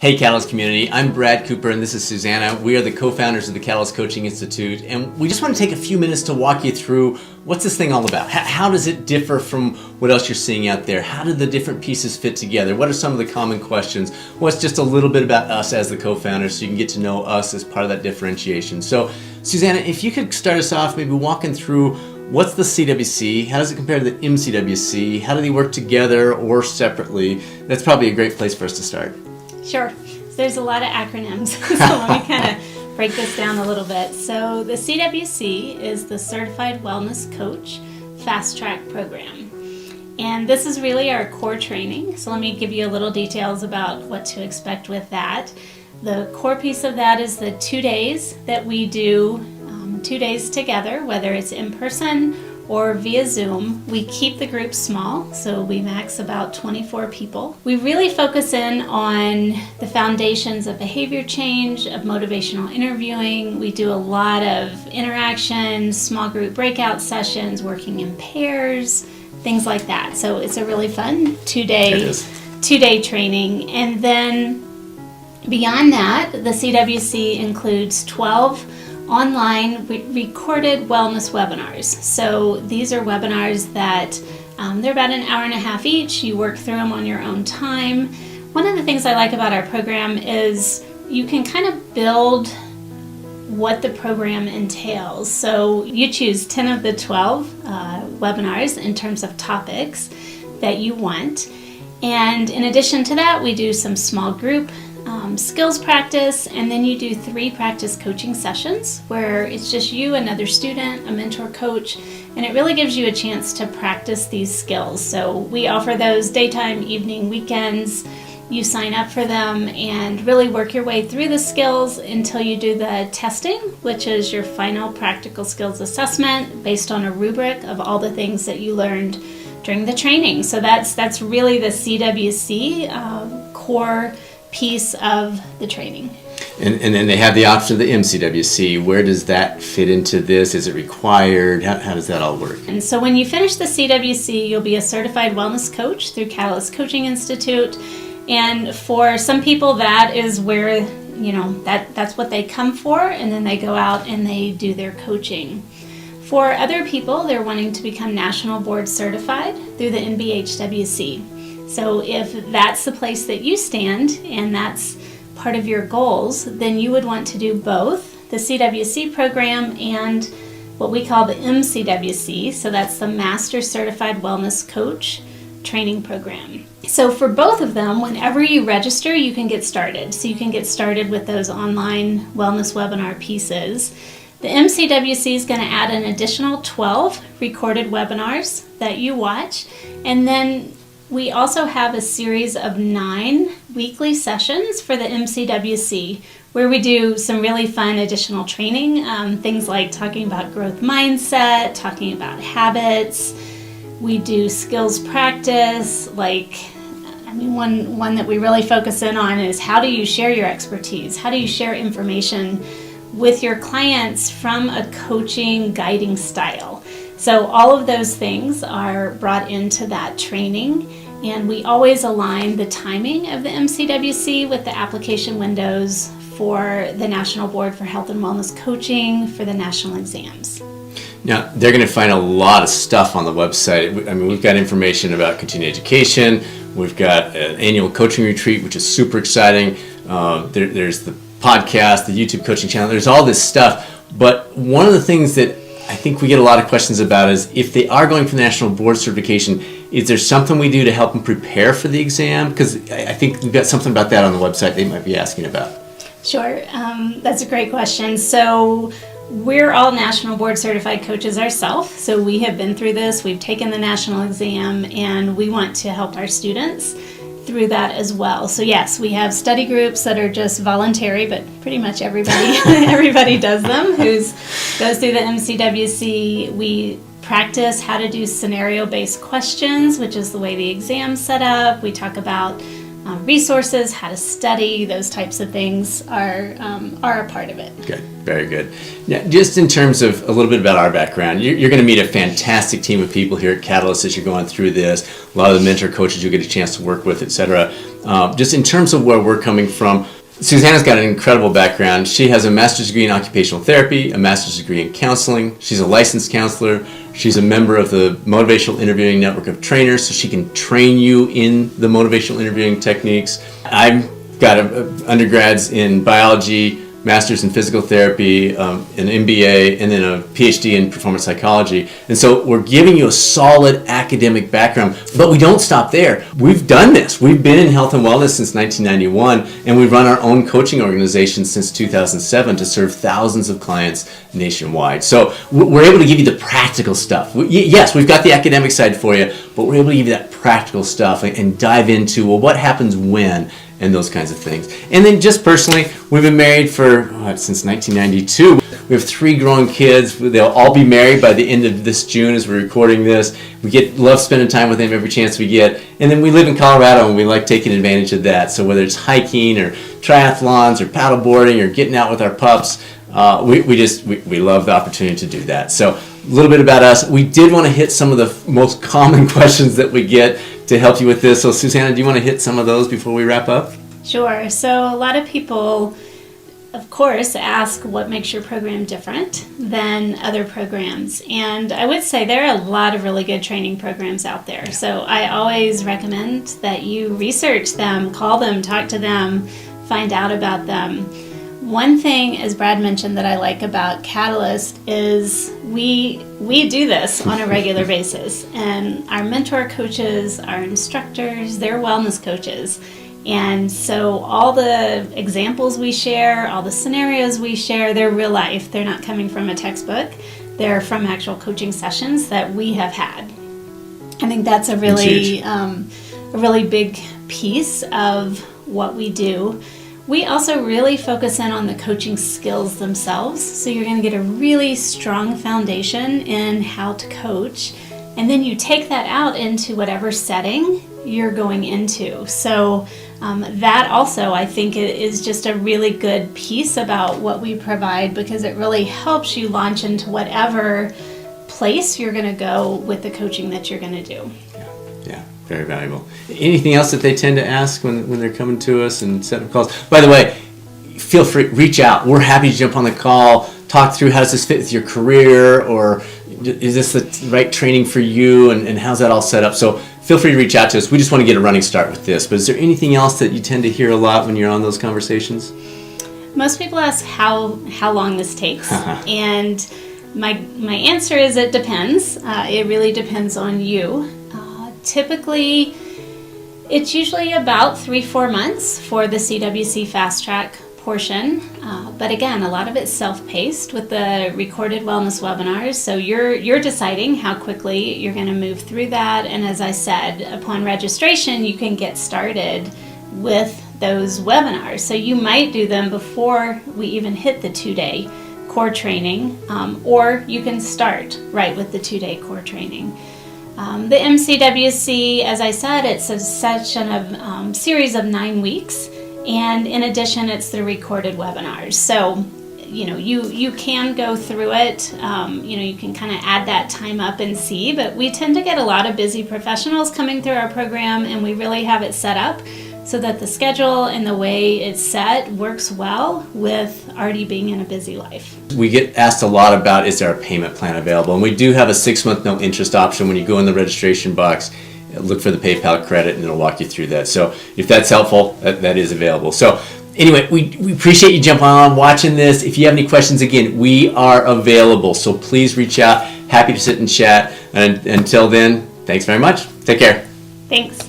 Hey Catalyst community, I'm Brad Cooper and this is Suzanna. We are the co-founders of the Catalyst Coaching Institute, and we just want to take a few minutes to walk you through what's this thing all about. How does it differ from what else you're seeing out there? How do the different pieces fit together? What are some of the common questions? What's just a little bit about us as the co-founders so you can get to know us as part of that differentiation. So Suzanna, if you could start us off maybe walking through what's the CWC, how does it compare to the MCWC, how do they work together or separately? That's probably a great place for us to start. Sure. So there's a lot of acronyms, so let me kind of break this down a little bit. So the CWC is the Certified Wellness Coach Fast Track Program. And this is really our core training. So let me give you a little details about what to expect with that. The core piece of that is the 2 days that we do, 2 days together, whether it's in person or via Zoom. We keep the group small, so we max about 24 people. We really focus in on the foundations of behavior change, of motivational interviewing. We do a lot of interaction, small group breakout sessions, working in pairs, things like that. So it's a really fun two-day training. And then beyond that, the CWC includes 12 online recorded wellness webinars. So these are webinars that they're about an hour and a half each. You work through them on your own time. One of the things I like about our program is you can kind of build what the program entails. So you choose 10 of the 12 webinars in terms of topics that you want. And in addition to that, we do some small group skills practice, and then you do 3 practice coaching sessions where it's just you, another student, a mentor coach, and it really gives you a chance to practice these skills. So we offer those daytime, evening, weekends. You sign up for them and really work your way through the skills until you do the testing, which is your final practical skills assessment based on a rubric of all the things that you learned during the training. So that's really the CWC core piece of the training. And then they have the option of the MCWC. Where does that fit into this? Is it required? How does that all work? And so when you finish the CWC, you'll be a certified wellness coach through Catalyst Coaching Institute. And for some people, that is where, that's what they come for, and then they go out and they do their coaching. For other people, they're wanting to become national board certified through the NBHWC. So if that's the place that you stand and that's part of your goals, then you would want to do both the CWC program and what we call the MCWC. So that's the Master Certified Wellness Coach Training Program. So for both of them, whenever you register, you can get started. So you can get started with those online wellness webinar pieces. The MCWC is going to add an additional 12 recorded webinars that you watch, and then we also have a series of 9 weekly sessions for the MCWC where we do some really fun additional training, things like talking about growth mindset, talking about habits. We do skills practice, one that we really focus in on is how do you share your expertise? How do you share information with your clients from a coaching guiding style? So all of those things are brought into that training, and we always align the timing of the MCWC with the application windows for the National Board for Health and Wellness Coaching for the national exams. Now, they're going to find a lot of stuff on the website. I mean, we've got information about continuing education. We've got an annual coaching retreat, which is super exciting. There's the podcast, the YouTube coaching channel. There's all this stuff. But one of the things that I think we get a lot of questions about is if they are going for the national board certification, is there something we do to help them prepare for the exam? Because I think we've got something about that on the website they might be asking about. Sure, that's a great question. So we're all national board certified coaches ourselves. So we have been through this, we've taken the national exam, and we want to help our students through that as well. So yes, we have study groups that are just voluntary, but pretty much everybody does them goes through the MCWC. We practice how to do scenario-based questions, which is the way the exam's set up. We talk about resources, how to study, those types of things are a part of it. Good, very good. Now, just in terms of a little bit about our background, you're going to meet a fantastic team of people here at Catalyst as you're going through this. A lot of the mentor coaches you'll get a chance to work with, etc. Just in terms of where we're coming from, Suzanna's got an incredible background. She has a master's degree in occupational therapy, a master's degree in counseling. She's a licensed counselor. She's a member of the Motivational Interviewing Network of Trainers, so she can train you in the motivational interviewing techniques. I've got undergrads in biology, master's in physical therapy, an MBA, and then a PhD in performance psychology. And so we're giving you a solid academic background, but we don't stop there. We've done this. We've been in health and wellness since 1991, and we've run our own coaching organization since 2007 to serve thousands of clients nationwide. So we're able to give you the practical stuff. Yes, we've got the academic side for you, but we're able to give you that practical stuff and dive into, well, what happens when, and those kinds of things. And then just personally, we've been married since 1992. We have 3 growing kids. They'll all be married by the end of this June as we're recording this. We love spending time with them every chance we get. And then we live in Colorado and we like taking advantage of that. So whether it's hiking or triathlons or paddleboarding or getting out with our pups, we love the opportunity to do that. So a little bit about us. We did want to hit some of the most common questions that we get to help you with this. So Suzanna, do you want to hit some of those before we wrap up? Sure. So a lot of people, of course, ask what makes your program different than other programs. And I would say there are a lot of really good training programs out there. So I always recommend that you research them, call them, talk to them, find out about them. One thing, as Brad mentioned, that I like about Catalyst is we do this on a regular basis. And our mentor coaches, our instructors, they're wellness coaches. And so all the examples we share, all the scenarios we share, they're real life. They're not coming from a textbook. They're from actual coaching sessions that we have had. I think that's a really big piece of what we do. We also really focus in on the coaching skills themselves. So you're going to get a really strong foundation in how to coach. And then you take that out into whatever setting you're going into. So that also, I think, is just a really good piece about what we provide, because it really helps you launch into whatever place you're going to go with the coaching that you're going to do. Yeah, very valuable. Anything else that they tend to ask when they're coming to us and set up calls? By the way, feel free, reach out. We're happy to jump on the call, talk through how does this fit with your career, or is this the right training for you, and how's that all set up? So feel free to reach out to us. We just want to get a running start with this. But is there anything else that you tend to hear a lot when you're on those conversations? Most people ask how long this takes. And my answer is it depends. It really depends on you. Typically, it's usually about 3-4 months for the CWC Fast Track portion. But again, a lot of it's self-paced with the recorded wellness webinars. So you're deciding how quickly you're going to move through that. And as I said, upon registration, you can get started with those webinars. So you might do them before we even hit the 2-day core training, or you can start right with the 2-day core training. The MCWC, as I said, it's such a series of 9 weeks, and in addition, it's the recorded webinars. So, you can go through it. You can kind of add that time up and see. But we tend to get a lot of busy professionals coming through our program, and we really have it set up so that the schedule and the way it's set works well with already being in a busy life. We get asked a lot about, is there a payment plan available? And we do have a 6-month no interest option. When you go in the registration box, look for the PayPal credit and it'll walk you through that. So if that's helpful, that is available. So anyway, we appreciate you jumping on, watching this. If you have any questions, again, we are available. So please reach out. Happy to sit and chat. And until then, thanks very much. Take care. Thanks.